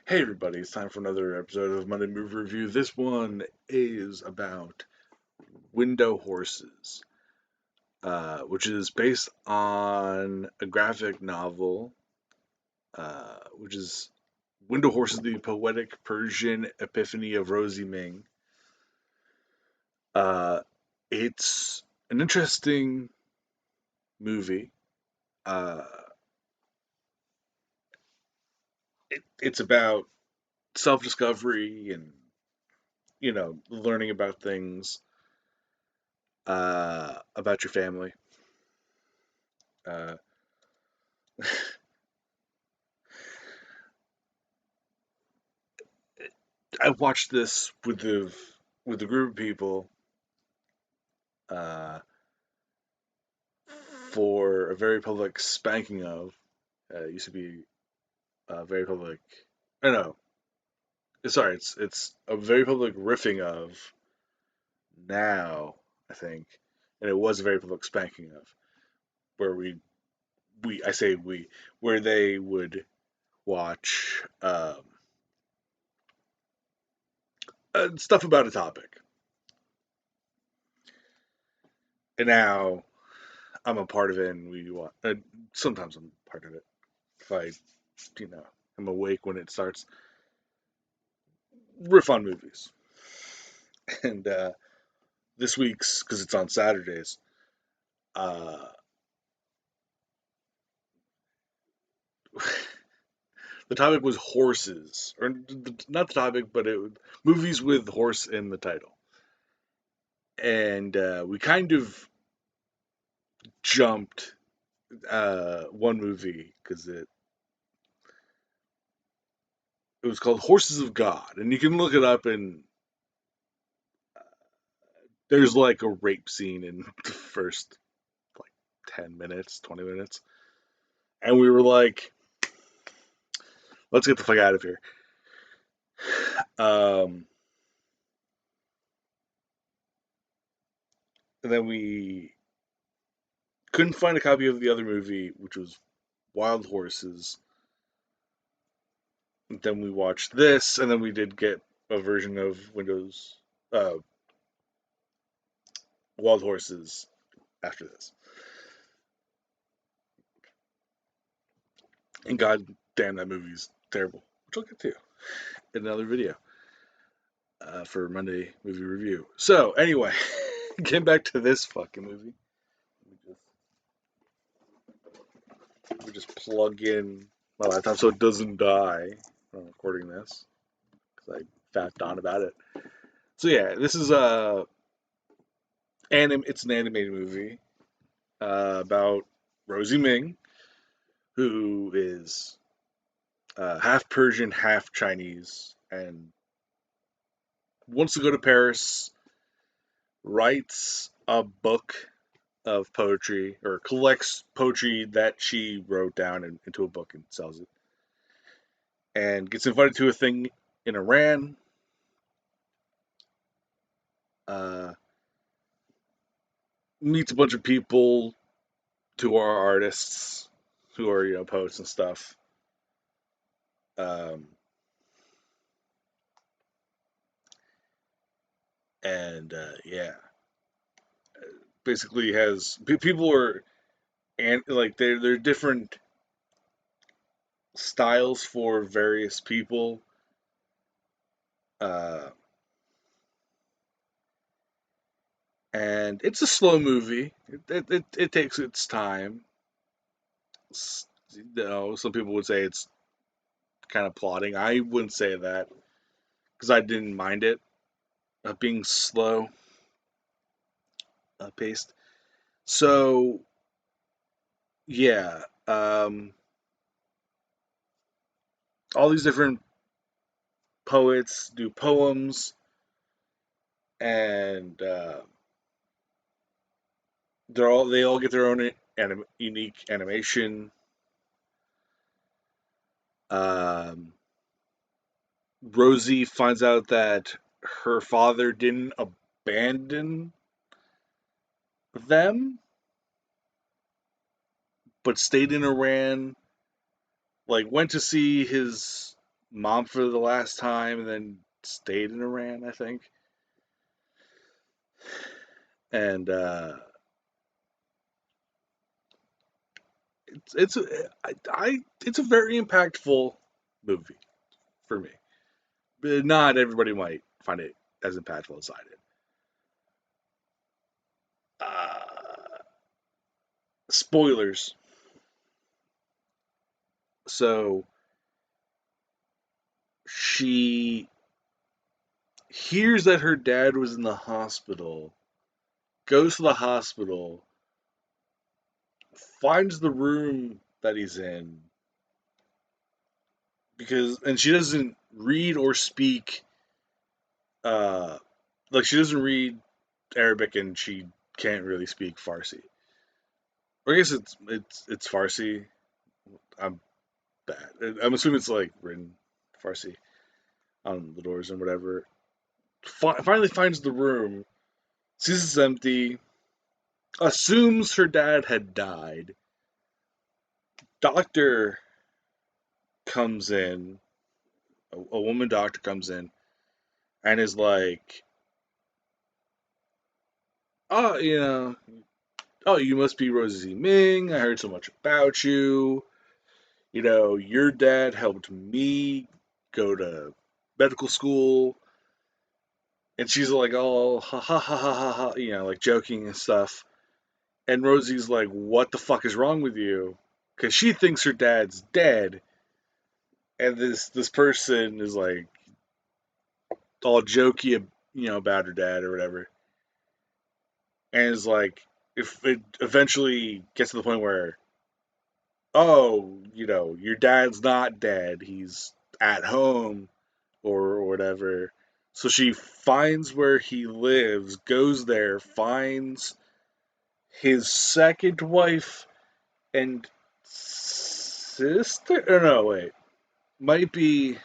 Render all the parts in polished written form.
Hey everybody, it's time for another episode of Monday Movie Review. This one is about Window Horses, which is based on a graphic novel, which is Window Horses, the Poetic Persian Epiphany of Rosie Ming. Uh, it's an interesting movie. Uh, it's about self-discovery and, learning about things, about your family. Uh, I watched this with a group of people uh, for a very public spanking of. It used to be a very public. I know. Sorry, it's a very public riffing of now. I think, and it was a very public spanking of where we I say we where they would watch stuff about a topic, and now I'm a part of it, and we watch. Sometimes I'm part of it if I am awake when it starts. Riff on movies. And this week's, because it's on Saturdays, uh, the topic was horses. Or not the topic, but movies with horse in the title. And we kind of jumped one movie because it was called Horses of God. And you can look it up, and there's like a rape scene in the first like 10 minutes, 20 minutes. And we were like, let's get the fuck out of here. Um, and then we couldn't find a copy of the other movie, which was Wild Horses. And then we watched this, and then we did get a version of uh, Wild Horses after this. And god damn, that movie's terrible, which I'll get to in another video for Monday movie review. So anyway, getting back to this fucking movie. We just plug in my laptop so it doesn't die when I'm recording this because I fapped on about it. So yeah, this is it's an animated movie about Rosie Ming, who is half Persian, half Chinese, and wants to go to Paris, writes a book of poetry, or collects poetry that she wrote down into a book and sells it, and gets invited to a thing in Iran. Uh, Meets a bunch of people who are artists, who are poets and stuff. Um, and yeah, basically has people are and like they're different styles for various people. Uh, and it's a slow movie. It takes its time. Some people would say it's kind of plotting. I wouldn't say that because I didn't mind it being slow paced. So yeah, all these different poets do poems, and they all get their own unique animation. Um, Rosie finds out that her father didn't abandon them, but stayed in Iran. Like went to see his mom for the last time, and then stayed in Iran, I think. And it's it's a very impactful movie for me, but not everybody might find it as impactful as I did. Spoilers. So she hears that her dad was in the hospital, goes to the hospital, finds the room that he's in, and she doesn't read or speak, uh like she doesn't read Arabic, and she can't really speak Farsi. Or I guess it's Farsi. I'm bad. I'm assuming it's like written Farsi on the doors and whatever. Finally finds the room, sees it's empty, assumes her dad had died. Doctor comes in, a woman doctor comes in, and is like, "Oh, oh, you must be Rosie Ming. I heard so much about you. Your dad helped me go to medical school." And she's like, "Oh, ha ha ha ha ha ha," like joking and stuff. And Rosie's like, "What the fuck is wrong with you?" Because she thinks her dad's dead, and this person is like all jokey, about her dad or whatever, and is like, if it eventually gets to the point where, oh, your dad's not dead, he's at home or whatever. So she finds where he lives, goes there, finds his second wife and sister. Or no, wait, might be.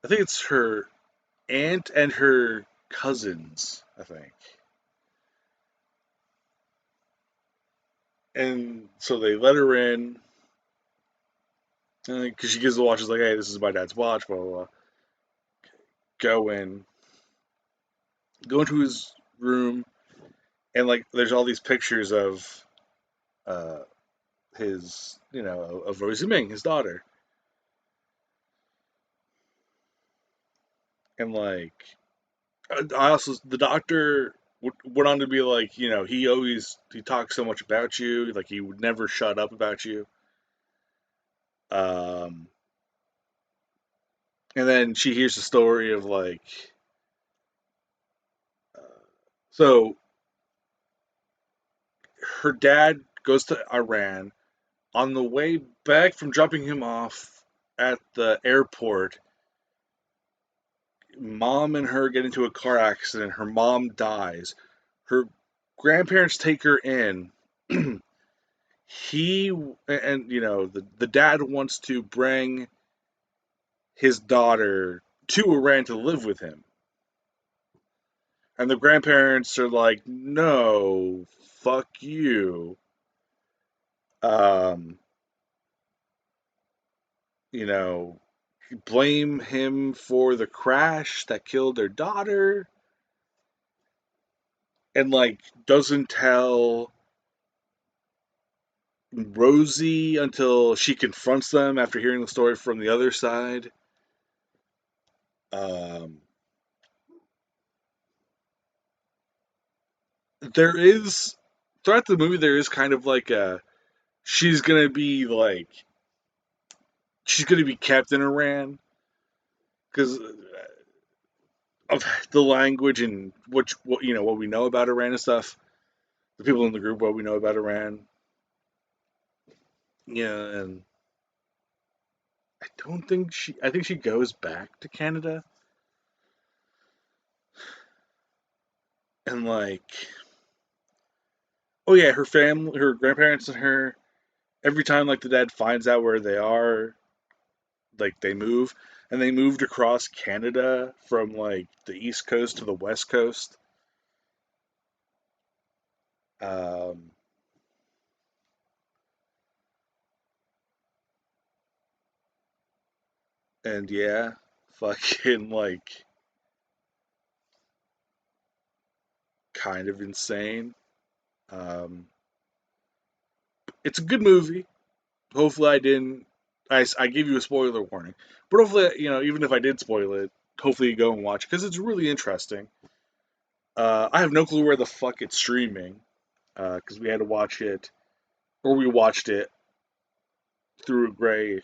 I think it's her aunt and her cousins. I think, and so they let her in because she gives the watch. Is like, "Hey, this is my dad's watch." Blah blah blah. Go in, go into his room, and like, there's all these pictures of uh, his, of Rosie Ming, his daughter, and like, I also the doctor went on to be like, he talks so much about you, like he would never shut up about you. Um, and then she hears the story of like, uh, so her dad goes to Iran. On the way back from dropping him off at the airport, mom and her get into a car accident. Her mom dies. Her grandparents take her in. he and the dad wants to bring his daughter to Iran to live with him, and the grandparents are like, "No, fuck you." Um, you know, blame him for the crash that killed their daughter, and like doesn't tell Rosie until she confronts them after hearing the story from the other side. Um, there is throughout the movie there is kind of like a she's gonna be like she's gonna be kept in Iran because of the language and what we know about Iran and stuff. The people in the group, what we know about Iran. Yeah, and I don't think I think she goes back to Canada, and like, oh yeah, her family, her grandparents, and her. Every time like the dad finds out where they are, like they move, and they moved across Canada from like the East Coast to the West Coast. Um, And yeah, fucking like kind of insane. Um, it's a good movie. Hopefully, I didn't. I gave you a spoiler warning, but hopefully, even if I did spoil it, hopefully you go and watch it because it's really interesting. I have no clue where the fuck it's streaming because we had to watch it, or we watched it through a gray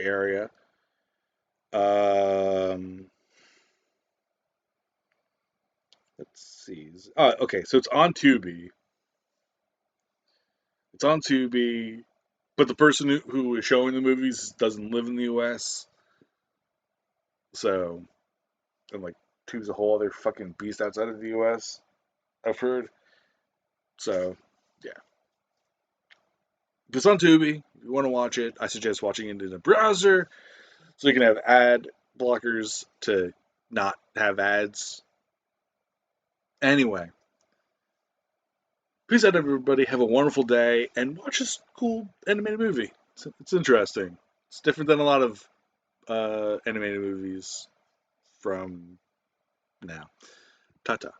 area. Um, let's see. Okay, so it's on Tubi. It's on Tubi, but the person who is showing the movies doesn't live in the U.S. So, and like Tubi's a whole other fucking beast outside of the U.S. I've heard. So, yeah. If it's on Tubi, if you want to watch it, I suggest watching it in a browser so you can have ad blockers to not have ads. Anyway, peace out, everybody. Have a wonderful day and watch this cool animated movie. It's interesting. It's different than a lot of animated movies from now. Ta ta.